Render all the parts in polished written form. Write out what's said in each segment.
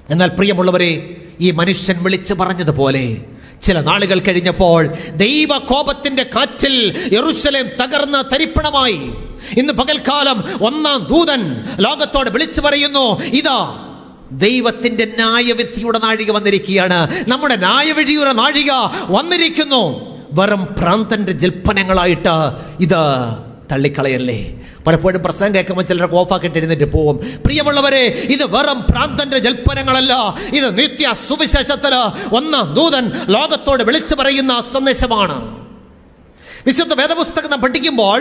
എന്നാൽ പ്രിയമുള്ളവരെ, ഈ മനുഷ്യൻ വിളിച്ചു പറഞ്ഞതുപോലെ ചില നാളുകൾ കഴിഞ്ഞപ്പോൾ ദൈവകോപത്തിന്റെ കാറ്റിൽ യെരൂശലേം തകർന്ന് തരിപ്പണമായി. ഇന്ന് പകൽക്കാലം ഒന്നാം ദൂതൻ ലോകത്തോട് വിളിച്ചു പറയുന്നു, ഇതാ ദൈവത്തിന്റെ ന്യായവിധിയുടെ നാഴിക വന്നിരിക്കുകയാണ്. നമ്മുടെ ന്യായവിധിയുടെ നാഴിക വന്നിരിക്കുന്നു. വെറും ഭ്രാന്തന്റെ ജൽപ്പനങ്ങളായിട്ട് ഇത് തള്ളിക്കളയല്ലേ. പലപ്പോഴും പ്രസംഗം കേൾക്കുമ്പോൾ ചിലർക്ക് ഓഫാക്കിട്ട് എഴുന്നേറ്റ് പോവും. പ്രിയമുള്ളവരെ, ഇത് വെറും ഭ്രാന്തന്റെ ജൽപ്പനങ്ങളല്ല, ഇത് നിത്യ സുവിശേഷത്തില് ഒന്നാം ദൂതൻ ലോകത്തോട് വിളിച്ചു പറയുന്ന സന്ദേശമാണ്. വിശുദ്ധ വേദപുസ്തകം നാം പഠിക്കുമ്പോൾ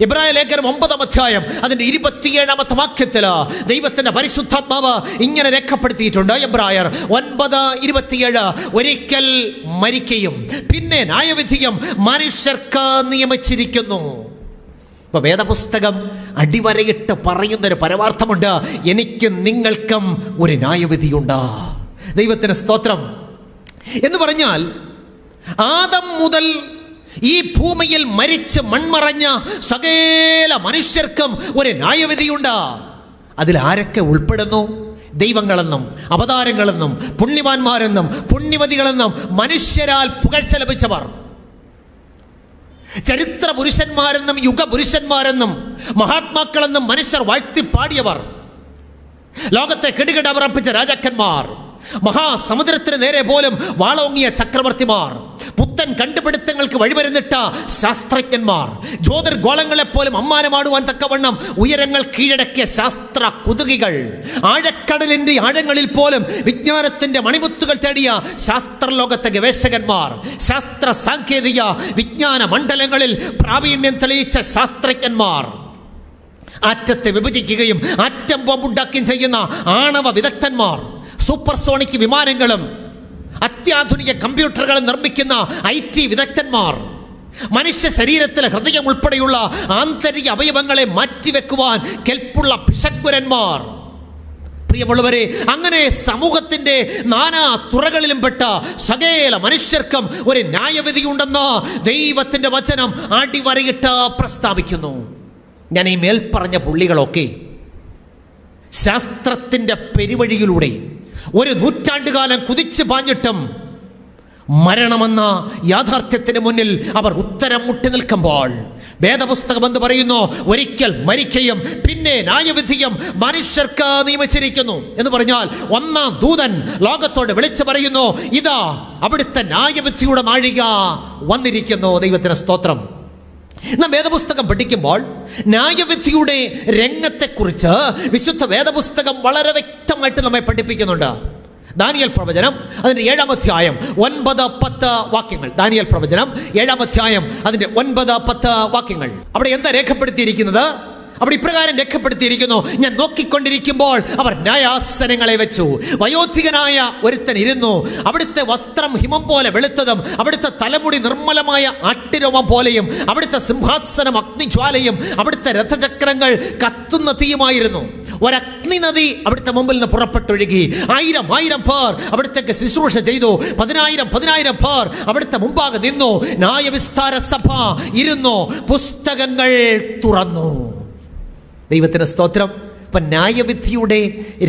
ഇബ്രായ ലേഖനം 9-ാം അധ്യായം അതിന്റെ 27-ാമത്തെ വാക്യത്തില് ദൈവത്തിന്റെ പരിശുദ്ധാത്മാവ് ഇങ്ങനെ രേഖപ്പെടുത്തിയിട്ടുണ്ട്. എബ്രായർ 9:27, ഒരിക്കൽ മരിക്കുകയും പിന്നെ ന്യായവിധിയും മനുഷ്യർക്ക് നിയമിച്ചിരിക്കുന്നു. ഇപ്പൊ വേദപുസ്തകം അടിവരയിട്ട് പറയുന്നൊരു പരമാർത്ഥമുണ്ട്, എനിക്കും നിങ്ങൾക്കും ഒരു ന്യായവിധിയുണ്ട്. ദൈവത്തിന് സ്തോത്രം. എന്ന് പറഞ്ഞാൽ ആദം മുതൽ ഈ ഭൂമിയിൽ മരിച്ച് മൺമറഞ്ഞ സകല മനുഷ്യർക്കും ഒരു ന്യായവിധിയുണ്ട്. അതിൽ ആരൊക്കെ ഉൾപ്പെടുന്നു? ദൈവങ്ങളെന്നും അവതാരങ്ങളെന്നും പുണ്യവാന്മാരെന്നും പുണ്യവതികളെന്നും മനുഷ്യരാൽ പുകഴ്ച ലഭിച്ചവർ, ചരിത്ര പുരുഷന്മാരെന്നും യുഗപുരുഷന്മാരെന്നും മഹാത്മാക്കളെന്നും മനുഷ്യർ വാഴ്ത്തിപ്പാടിയവർ, ലോകത്തെ കിടുകിടവിറപ്പിച്ച രാജാക്കന്മാർ, മഹാസമുദ്രത്തിന് നേരെ പോലും വാളോങ്ങിയ ചക്രവർത്തിമാർ, പുത്തൻ കണ്ടുപിടുത്തങ്ങൾക്ക് വഴിമരുന്നിട്ട ശാസ്ത്രജ്ഞന്മാർ, ജ്യോതിർഗോളങ്ങളെപ്പോലും അമ്മാനമാടുവാൻ തക്കവണ്ണം ഉയരങ്ങൾ കീഴടക്കിയ ശാസ്ത്ര കുതുകികൾ, ആഴക്കടലിന്റെ ആഴങ്ങളിൽ പോലും വിജ്ഞാനത്തിന്റെ മണിമുത്തുകൾ തേടിയ ശാസ്ത്രലോകത്തെ ഗവേഷകന്മാർ, ശാസ്ത്ര സാങ്കേതിക വിജ്ഞാന മണ്ഡലങ്ങളിൽ പ്രാവീണ്യം തെളിയിച്ച ശാസ്ത്രജ്ഞന്മാർ, ആറ്റത്തെ വിഭജിക്കുകയും ആറ്റം ബോംബുണ്ടാക്കുകയും ചെയ്യുന്ന ആണവ വിദഗ്ധന്മാർ, സൂപ്പർസോണിക് വിമാനങ്ങളും അത്യാധുനിക കമ്പ്യൂട്ടറുകളും നിർമ്മിക്കുന്ന IT വിദഗ്ധന്മാർ, മനുഷ്യ ശരീരത്തിലെ ഹൃദയം ഉൾപ്പെടെയുള്ള ആന്തരിക അവയവങ്ങളെ മാറ്റിവെക്കുവാൻ കെൽപ്പുള്ള പിശക്കുരന്മാർ. പ്രിയമുള്ളവരെ, അങ്ങനെ സമൂഹത്തിന്റെ നാനാ തുറകളിലും പെട്ട സകല മനുഷ്യർക്കും ഒരു ന്യായവിധിയുണ്ടെന്ന് ദൈവത്തിന്റെ വചനം അടിവരയിട്ട് പ്രസ്താവിക്കുന്നു. ഞാൻ ഈ മേൽപ്പറഞ്ഞ പുള്ളികളൊക്കെ ശാസ്ത്രത്തിന്റെ പെരുവഴിയിലൂടെ ഒരു നൂറ്റാണ്ടുകാലം കുതിച്ചു പാഞ്ഞിട്ടും മരണമെന്ന യാഥാർത്ഥ്യത്തിന് മുന്നിൽ അവർ ഉത്തരം മുട്ടി നിൽക്കുമ്പോൾ വേദപുസ്തകം എന്ന് പറയുന്നു, ഒരിക്കൽ മരിക്കുകയും പിന്നെ ന്യായവിധിയും മനുഷ്യർക്ക് നിയമിച്ചിരിക്കുന്നു എന്ന് പറഞ്ഞാൽ ഒന്നാം ദൂതൻ ലോകത്തോട് വിളിച്ചു പറയുന്നു, ഇതാ അവിടുത്തെ ന്യായവിധിയുടെ നാഴിക വന്നിരിക്കുന്നു. ദൈവത്തിന് സ്തോത്രം. നാം വേദപുസ്തകം പഠിക്കുമ്പോൾ ന്യായവിധിയുടെ രംഗത്തെക്കുറിച്ച് വിശുദ്ധ വേദപുസ്തകം വളരെ വ്യക്തമായിട്ട് നമ്മെ പഠിപ്പിക്കുന്നുണ്ട്. ദാനിയേൽ പ്രവചനം അതിന്റെ 7-ാം അധ്യായം 9-10 വാക്യങ്ങൾ. ദാനിയേൽ പ്രവചനം 7-ാം അധ്യായം അതിന്റെ 9-10 വാക്യങ്ങൾ. അവിടെ എന്താ രേഖപ്പെടുത്തിയിരിക്കുന്നത്? അവിടെ ഇപ്രകാരം രേഖപ്പെടുത്തിയിരിക്കുന്നു, ഞാൻ നോക്കിക്കൊണ്ടിരിക്കുമ്പോൾ അവർ ന്യായാസനങ്ങളെ വെച്ചു. വയോധികനായ ഒരുത്തൻ ഇരുന്നു. അവിടുത്തെ വസ്ത്രം ഹിമം പോലെ വെളുത്തതും അവിടുത്തെ തലമുടി നിർമ്മലമായ ആട്ടിരോമം പോലെയും അവിടുത്തെ സിംഹാസനം അഗ്നിജ്വാലയും അവിടുത്തെ രഥചക്രങ്ങൾ കത്തുന്ന തീയുമായിരുന്നു. ഒരഗ്നി നദി അവിടുത്തെ മുമ്പിൽ നിന്ന് പുറപ്പെട്ടൊഴുകി. 1000 പേർ അവിടുത്തേക്ക് ശുശ്രൂഷ ചെയ്തു. 10,000 പേർ അവിടുത്തെ മുമ്പാകെ നിന്നു. ന്യായവിസ്താര സഭ ഇരുന്നു. പുസ്തകങ്ങൾ തുറന്നു. ദൈവത്തിന് സ്തോത്രം. ഇപ്പം ന്യായവിധിയുടെ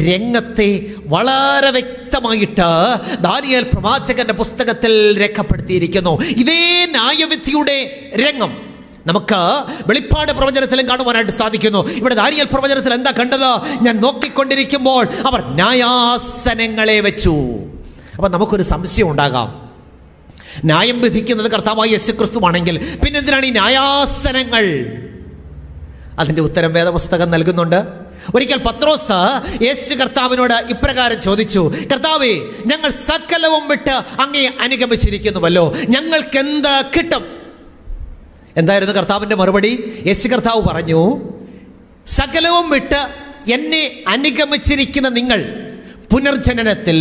രംഗത്തെ വളരെ വ്യക്തമായിട്ട് ദാനിയേൽ പ്രവാചകന്റെ പുസ്തകത്തിൽ രേഖപ്പെടുത്തിയിരിക്കുന്നു. ഇതേ ന്യായവിധിയുടെ രംഗം നമുക്ക് വെളിപ്പാട് പ്രവചനത്തിലും കാണുവാനായിട്ട് സാധിക്കുന്നു. ഇവിടെ ദാനിയേൽ പ്രവചനത്തിൽ എന്താ കണ്ടത്? ഞാൻ നോക്കിക്കൊണ്ടിരിക്കുമ്പോൾ അവർ ന്യായാസനങ്ങളെ വെച്ചു. അപ്പം നമുക്കൊരു സംശയം ഉണ്ടാകാം, ന്യായം വിധിക്കുന്നത് കർത്താവായ യേശുക്രിസ്തുവാണെങ്കിൽ പിന്നെന്തിനാണ് ഈ ന്യായാസനങ്ങൾ? അതിൻ്റെ ഉത്തരം വേദപുസ്തകം നൽകുന്നുണ്ട്. ഒരിക്കൽ പത്രോസ് യേശു കർത്താവിനോട് ഇപ്രകാരം ചോദിച്ചു, കർത്താവേ, ഞങ്ങൾ സകലവും വിട്ട് അങ്ങയെ അനുഗമിച്ചിരിക്കുന്നുവല്ലോ, ഞങ്ങൾക്ക് എന്ത് കിട്ടും? എന്തായിരുന്നു കർത്താവിൻ്റെ മറുപടി? യേശു കർത്താവ് പറഞ്ഞു, സകലവും വിട്ട് എന്നെ അനുഗമിച്ചിരിക്കുന്ന നിങ്ങൾ പുനർജനനത്തിൽ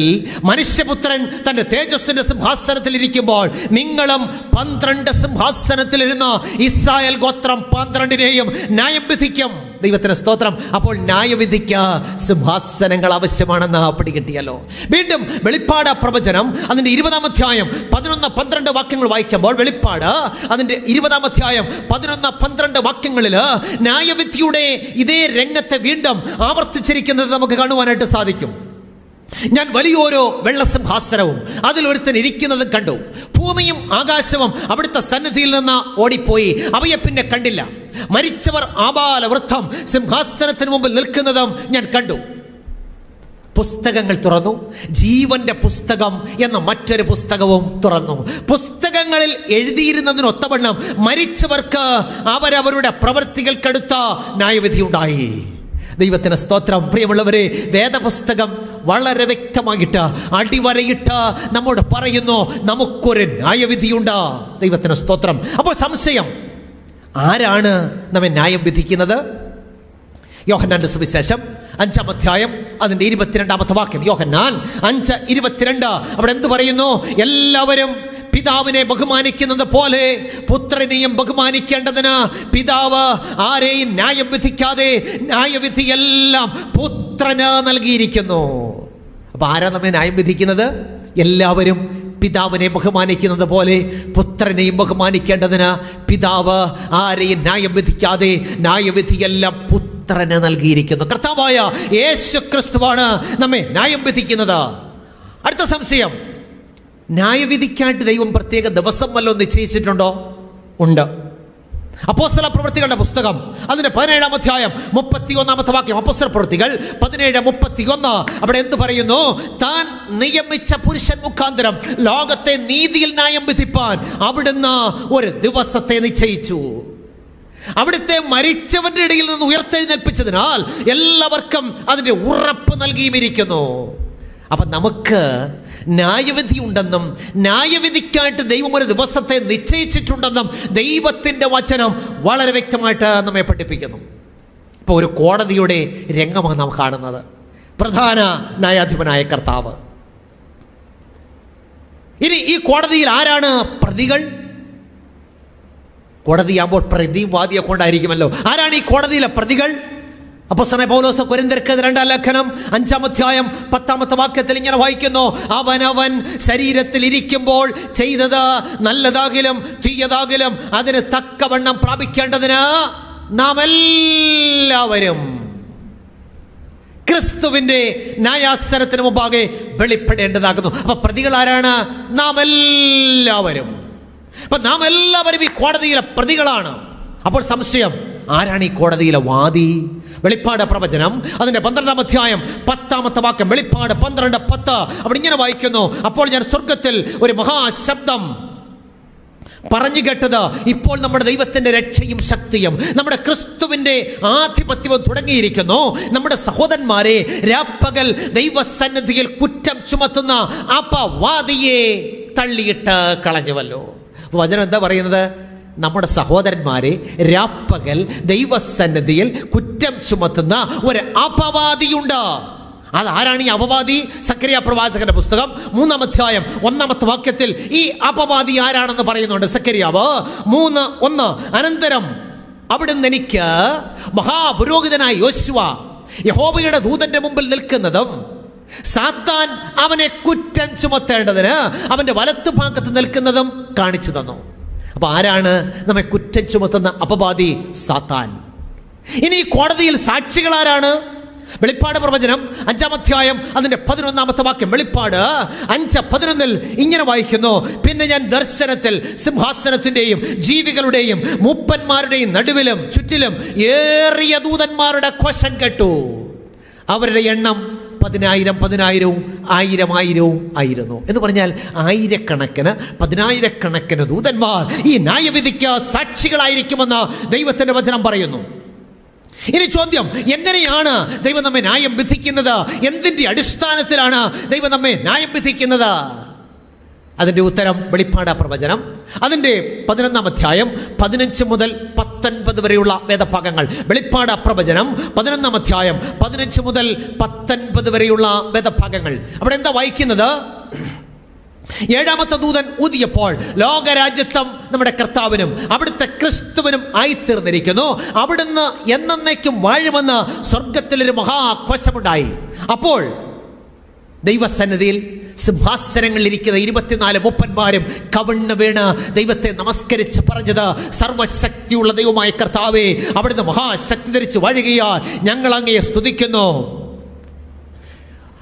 മനുഷ്യപുത്രൻ തന്റെ തേജസ്സിന്റെ സിംഹാസനത്തിൽ ഇരിക്കുമ്പോൾ നിങ്ങളും 12 സിംഹാസനത്തിലിരുന്ന ഇസ്രായേൽ ഗോത്രം 12നെയും ന്യായം വിധിക്കും. ദൈവത്തിന് സ്തോത്രം. അപ്പോൾ ന്യായവിധിക്ക് സിംഹാസനങ്ങൾ ആവശ്യമാണെന്ന് പിടികിട്ടിയല്ലോ. വീണ്ടും വെളിപ്പാട് പ്രവചനം അതിന്റെ 20-ാം അധ്യായം 11-12 വാക്യങ്ങൾ വായിക്കുമ്പോൾ വെളിപ്പാട് അതിന്റെ 20-ാം അധ്യായം 11-12 വാക്യങ്ങളിൽ ന്യായവിധിയുടെ ഇതേ രംഗത്തെ വീണ്ടും ആവർത്തിച്ചിരിക്കുന്നത് നമുക്ക് കാണുവാനായിട്ട് സാധിക്കും. ഞാൻ വലിയോരോ വെള്ളസിംഹാസനവും അതിലൊരുത്തൻ ഇരിക്കുന്നതും കണ്ടു. ഭൂമിയും ആകാശവും അവിടുത്തെ സന്നിധിയിൽ നിന്ന് ഓടിപ്പോയി, അവയെ പിന്നെ കണ്ടില്ല. മരിച്ചവർ ആബാലവൃദ്ധം സിംഹാസനത്തിന് മുമ്പിൽ നിൽക്കുന്നതും ഞാൻ കണ്ടു. പുസ്തകങ്ങൾ തുറന്നു, ജീവന്റെ പുസ്തകം എന്ന മറ്റൊരു പുസ്തകവും തുറന്നു. പുസ്തകങ്ങളിൽ എഴുതിയിരുന്നതിനൊത്തവണ്ണം മരിച്ചവർക്ക് അവരവരുടെ പ്രവൃത്തികൾക്കടുത്ത ന്യായവിധി ഉണ്ടായി. ദൈവത്തിന് സ്തോത്രം. പ്രിയമുള്ളവരെ, വേദപുസ്തകം വളരെ വ്യക്തമായിട്ട് അടിവരയിട്ട് നമ്മോട് പറയുന്നു, നമുക്കൊരു ന്യായവിധിയുണ്ട്. ദൈവത്തിന് സ്തോത്രം. അപ്പോൾ സംശയം, ആരാണ് നമ്മെ ന്യായം വിധിക്കുന്നത്? യോഹന്നാന്റെ സുവിശേഷം 5-ാം അധ്യായം അതിന്റെ 22-ാമത്തെ വാക്യം. യോഹന്നാൻ 5:22. അവിടെ എന്ത് പറയുന്നു? എല്ലാവരും പിതാവിനെ ബഹുമാനിക്കുന്നത് പോലെ പുത്രനെയും ബഹുമാനിക്കേണ്ടതിന് പിതാവ് ആരെയും ന്യായം വിധിക്കാതെ ന്യായവിധിയെല്ലാം പുത്രന് നൽകിയിരിക്കുന്നു. അപ്പൊ ആരാ നമ്മെ ന്യായം വിധിക്കുന്നത്? എല്ലാവരും പിതാവിനെ ബഹുമാനിക്കുന്നത് പോലെ പുത്രനെയും ബഹുമാനിക്കേണ്ടതിന് പിതാവ് ആരെയും ന്യായം വിധിക്കാതെ ന്യായവിധിയെല്ലാം പുത്രന് നൽകിയിരിക്കുന്നു. കർത്താവായ യേശു ക്രിസ്തുവാണ് നമ്മെ ന്യായം വിധിക്കുന്നത്. അടുത്ത സംശയം, ന്യായവിധിക്കായിട്ട് ദൈവം പ്രത്യേക ദിവസം വല്ലതും നിശ്ചയിച്ചിട്ടുണ്ടോ? ഉണ്ട്. അപ്പോസ്തല പ്രവൃത്തികളുടെ പുസ്തകം അതിന്റെ 17-ാം അധ്യായം 31-ാമത്തെ വാക്യം. അപ്പോസ്തല പ്രവൃത്തികൾ 17:31. അവിടെ എന്ത് പറയുന്നു? താൻ നിയമിച്ച പുരുഷൻ മുഖാന്തരം ലോകത്തെ നീതിയിൽ ന്യായം വിധിപ്പാൻ അവിടുന്ന് ഒരു ദിവസത്തെ നിശ്ചയിച്ചു. അവിടുത്തെ മരിച്ചവരുടെ ഇടയിൽ നിന്ന് ഉയർത്തെഴുന്നേൽപ്പിച്ചതിനാൽ എല്ലാവർക്കും അതിന്റെ ഉറപ്പ് നൽകിയിരിക്കുന്നു. അപ്പൊ നമുക്ക് ന്യായവിധി ഉണ്ടെന്നും ന്യായവിധിക്കായിട്ട് ദൈവം ഒരു ദിവസത്തെ നിശ്ചയിച്ചിട്ടുണ്ടെന്നും ദൈവത്തിന്റെ വചനം വളരെ വ്യക്തമായിട്ട് നമ്മെ പഠിപ്പിക്കുന്നു. ഇപ്പോൾ ഒരു കോടതിയുടെ രംഗമാണ് നാം കാണുന്നത്. പ്രധാന ന്യായാധിപനായ കർത്താവ്. ഇനി ഈ കോടതിയിൽ ആരാണ് പ്രതികൾ? കോടതിയാകുമ്പോൾ പ്രതിയും വാദിയെ കൊണ്ടായിരിക്കുമല്ലോ. ആരാണ് ഈ കോടതിയിലെ പ്രതികൾ? അപ്പോസ്തലനായ പൗലോസ് കൊരിന്ത്യർക്ക് 2-ാം ലേഖനം 5-ാം അധ്യായം 10-ാമത്തെ വാക്യത്തിൽ ഇങ്ങനെ വായിക്കുന്നു, അവനവൻ ശരീരത്തിൽ ഇരിക്കുമ്പോൾ ചെയ്തത് നല്ലതാകിലും തീയതാകിലും അതിന് തക്കവണ്ണം പ്രാപിക്കേണ്ടതിന് നാം എല്ലാവരും ക്രിസ്തുവിന്റെ ന്യായാസനത്തിന് മുമ്പാകെ വെളിപ്പെടേണ്ടതാകുന്നു. അപ്പൊ പ്രതികൾ ആരാണ്? നാം എല്ലാവരും. അപ്പൊ നാം എല്ലാവരും ഈ കോടതിയിലെ പ്രതികളാണ്. അപ്പോൾ സംശയം, ആരാണ് ഈ കോടതിയിലെ വാദി? വെളിപ്പാട് പ്രവചനം അതിന്റെ 12-ാം അധ്യായം 10-ാമത്തെ വാക്യം. വെളിപ്പാട് 12:10. അവിടെ ഇങ്ങനെ വായിക്കുന്നു, അപ്പോൾ ഞാൻ സ്വർഗത്തിൽ ഒരു മഹാശബ്ദം പറഞ്ഞു കേട്ടത്, ഇപ്പോൾ നമ്മുടെ ദൈവത്തിന്റെ രക്ഷയും ശക്തിയും നമ്മുടെ ക്രിസ്തുവിന്റെ ആധിപത്യവും തുടങ്ങിയിരിക്കുന്നു. നമ്മുടെ സഹോദരന്മാരെ രാപ്പകൽ ദൈവസന്നിധിയിൽ കുറ്റം ചുമത്തുന്ന അപവാദിയെ തള്ളിയിട്ട് കളഞ്ഞുവല്ലോ. വചനം എന്താ പറയുന്നത്? നമ്മുടെ സഹോദരന്മാരെ രാപ്പകൽ ദൈവസന്നിധിയിൽ കുറ്റം ചുമത്തുന്ന ഒരു അപവാദിയുണ്ട്. അതാരാണ് ഈ അപവാദി? സക്കറിയ പ്രവാചകന്റെ പുസ്തകം 3-ാം അധ്യായം 1-ാമത്തെ വാക്യത്തിൽ ഈ അപവാദി ആരാണെന്ന് പറയുന്നുണ്ട്. സക്കറിയാവ് 3:1. അനന്തരം അവിടുന്ന് എനിക്ക് മഹാപുരോഹിതനായ യോശുവ യഹോവയുടെ ദൂതന്റെ മുമ്പിൽ നിൽക്കുന്നതും സാത്താൻ അവനെ കുറ്റം ചുമത്തേണ്ടതിന് അവന്റെ വലത്തുഭാഗത്ത് നിൽക്കുന്നതും കാണിച്ചു തന്നു. അപ്പൊ ആരാണ് നമ്മെ കുറ്റം ചുമത്തുന്ന അപവാദി? സാത്താൻ. ഇനി ഈ കോടതിയിൽ സാക്ഷികൾ ആരാണ്? വെളിപ്പാട് പ്രവചനം 5-ാം അധ്യായം അതിന്റെ 11-ാമത്തെ വാക്യം. വെളിപ്പാട് 5:11 ഇങ്ങനെ വായിക്കുന്നു, പിന്നെ ഞാൻ ദർശനത്തിൽ സിംഹാസനത്തിന്റെയും ജീവികളുടെയും മൂപ്പന്മാരുടെയും നടുവിലും ചുറ്റിലും ഏറിയ ദൂതന്മാരുടെ ഘോഷം കേട്ടു. അവരുടെ എണ്ണം 10,000 10,000 1000 ആയിരുന്നു. എന്ന് പറഞ്ഞാൽ ആയിരക്കണക്കിന് 10,000കണക്കിന് ദൂതന്മാർ ഈ ന്യായവിധിക്ക് സാക്ഷികളായിരിക്കുമെന്ന് ദൈവത്തിന്റെ വചനം പറയുന്നു. ഇനി ചോദ്യം, എങ്ങനെയാണ് ദൈവം നമ്മെ ന്യായം വിധിക്കുന്നത്? എന്തിന്റെ അടിസ്ഥാനത്തിലാണ് ദൈവം നമ്മെ ന്യായം വിധിക്കുന്നത്? അതിന്റെ ഉത്തരം വെളിപ്പാട് പ്രവചനം അതിന്റെ 11-ാം അധ്യായം 15 മുതൽ 19 വരെയുള്ള വേദഭാഗങ്ങൾ. വെളിപ്പാട് പ്രവചനം 11-ാം അധ്യായം 15 മുതൽ 19 വരെയുള്ള വേദഭാഗങ്ങൾ. അവിടെ എന്താ വായിക്കുന്നത്? 7-ാമത്തെ ദൂതൻ ഊതിയപ്പോൾ ലോകരാജ്യത്വം നമ്മുടെ കർത്താവിനും അവിടുത്തെ ക്രിസ്തുവിനും ആയിത്തീർന്നിരിക്കുന്നു. അവിടുന്ന് എന്നേക്കും വാഴുമെന്ന് സ്വർഗത്തിലൊരു മഹാഘോഷമുണ്ടായി. അപ്പോൾ ദൈവസന്നിധിയിൽ സിംഹാസനങ്ങളിൽ ഇരിക്കുന്ന 24 മൂപ്പന്മാരും കവിണ്ണ് വീണ് ദൈവത്തെ നമസ്കരിച്ച് പറഞ്ഞത്, സർവശക്തിയുള്ള ദൈവമായ കർത്താവേ, അവിടുന്ന് മഹാശക്തി ധരിച്ച് വാഴുകയാൽ ഞങ്ങൾ അങ്ങയെ സ്തുതിക്കുന്നു.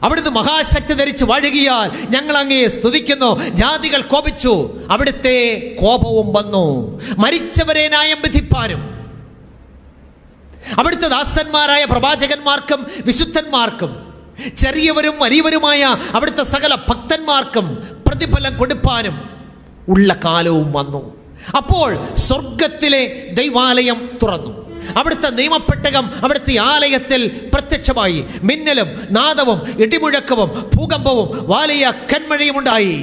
അവിടുന്ന് മഹാശക്തി ധരിച്ച് വാഴുകിയാൽ ഞങ്ങൾ അങ്ങയെ സ്തുതിക്കുന്നു. ജാതികൾ കോപിച്ചു, അവിടുത്തെ കോപവും വന്നു. മരിച്ചവരെ ന്യായം വിധിപ്പാനും അവിടുത്തെ ദാസന്മാരായ പ്രവാചകന്മാർക്കും വിശുദ്ധന്മാർക്കും ചെറിയവരും വലിയവരുമായ അവിടുത്തെ സകല ഭക്തന്മാർക്കും പ്രതിഫലം കൊടുപ്പാനും ഉള്ള കാലവും വന്നു. അപ്പോൾ സ്വർഗത്തിലെ ദൈവാലയം തുറന്നു. അവിടുത്തെ നിയമപ്പെട്ടകം അവിടുത്തെ ആലയത്തിൽ പ്രത്യക്ഷമായി. മിന്നലും നാദവും ഇടിമുഴക്കവും ഭൂകമ്പവും വലിയ കന്മഴയും ഉണ്ടായി.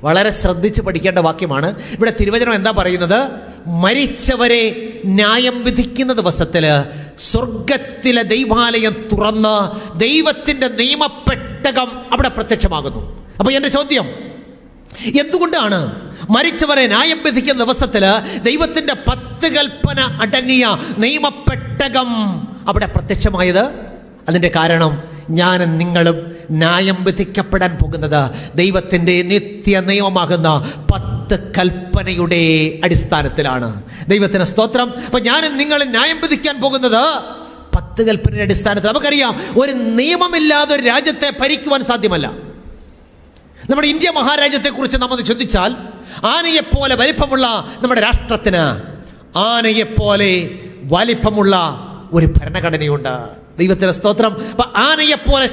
വളരെ ശ്രദ്ധിച്ച് പഠിക്കേണ്ട വാക്യമാണ്. ഇവിടെ തിരുവചനം എന്താ പറയുന്നത്? മരിച്ചവരെ ന്യായം വിധിക്കുന്ന ദിവസത്തില് സ്വർഗത്തിലെ ദൈവാലയം തുറന്ന് ദൈവത്തിന്റെ നിയമപ്പെട്ടകം അവിടെ പ്രത്യക്ഷമാകുന്നു. അപ്പൊ എന്റെ ചോദ്യം, എന്തുകൊണ്ടാണ് മരിച്ചവരെ ന്യായം വിധിക്കുന്ന ദിവസത്തില് ദൈവത്തിന്റെ 10 കൽപ്പന അടങ്ങിയ നിയമപ്പെട്ടകം അവിടെ പ്രത്യക്ഷമായത്? അതിന്റെ കാരണം ഞാനും നിങ്ങളും ന്യായം വിധിക്കപ്പെടാൻ പോകുന്നത് ദൈവത്തിന്റെ നിത്യ നിയമമാകുന്ന 10 കൽപ്പനയുടെ അടിസ്ഥാനത്തിലാണ്. ദൈവത്തിന് സ്തോത്രം. അപ്പൊ ഞാനും നിങ്ങളും ന്യായം വിധിക്കാൻ പോകുന്നത് 10 കൽപ്പനയുടെ അടിസ്ഥാനത്തിൽ. നമുക്കറിയാം, ഒരു നിയമമില്ലാതെ ഒരു രാജ്യത്തെ ഭരിക്കുവാൻ സാധ്യമല്ല. നമ്മുടെ ഇന്ത്യ മഹാരാജ്യത്തെ കുറിച്ച് നമ്മൾ ചിന്തിച്ചാൽ, ആനയെപ്പോലെ വലിപ്പമുള്ള നമ്മുടെ രാഷ്ട്രത്തിന് ആനയെപ്പോലെ വലിപ്പമുള്ള ഒരു ഭരണഘടനയുണ്ട്. ദൈവത്തിന്റെ സ്തോത്രം. അപ്പൊ ആനയെപ്പോലെ